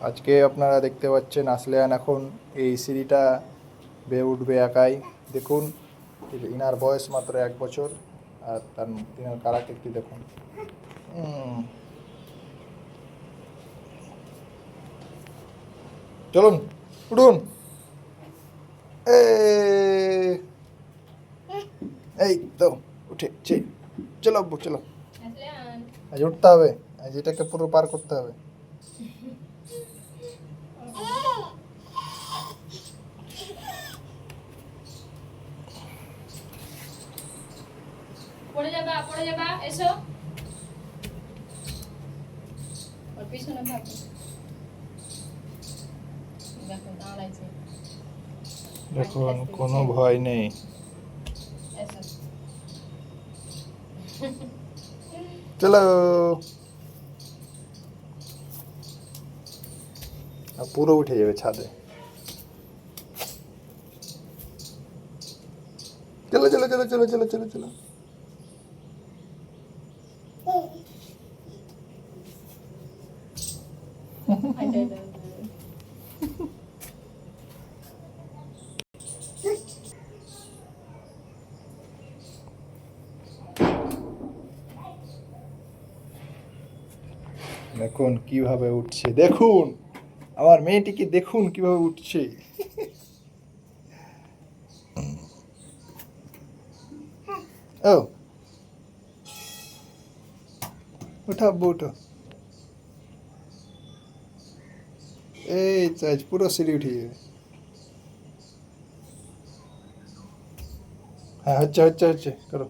আজকে আপনারা দেখতে পাচ্ছেন আসলেয়ান এখন এই সিঁড়িটা বেয়ে উঠবে একাই। দেখুন ইনার বয়স মাত্র 1 বছর আর তিনার কারাকীর্তি দেখুন। চলুন উঠুন। এই তো উঠেছে। চলো আব্বু চলো, আজ উঠতে হবে, আজ এটাকে পুরো পার করতে হবে। পড়ে যাবা এসো ওর পিছনে থাকো। দেখো দাঁড়াইছে, দেখুন কোনো ভয় নেই। এসো চলো পুরো উঠে যাবে ছাদে। চলো চলো চলো চলো চলো চলো চলো। দেখুন কিভাবে উঠছে, দেখুন আমার মেয়েটিকে দেখুন কিভাবে উঠছে। ও উঠো আব্বু উঠো। এই তো আজ পুরো সিঁড়ি উঠে যাবে। হ্যাঁ হচ্ছে হচ্ছে হচ্ছে করো।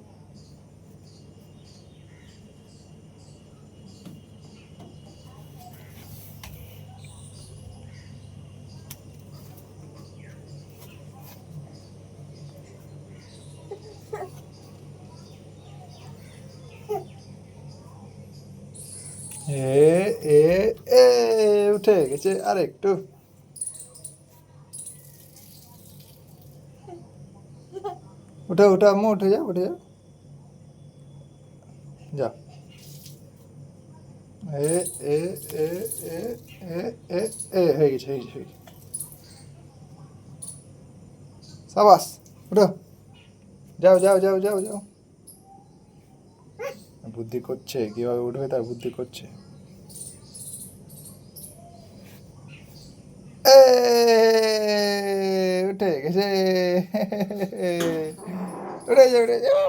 এ এ এ উঠে গেছে আর একটু। উঠে উঠে আম্মু উঠে যাও উঠে যাও। যাও। এ এ এ এ এ এ এ হয়ে গেছে হয়ে গেছে হয়ে গেছে। সাবাস উঠো, যাও যাও যাও যাও যাও। বুদ্ধি করছে কিভাবে উঠবে তার বুদ্ধি করছে। এ উঠে গেছে। উঠে যাও উঠে যাও।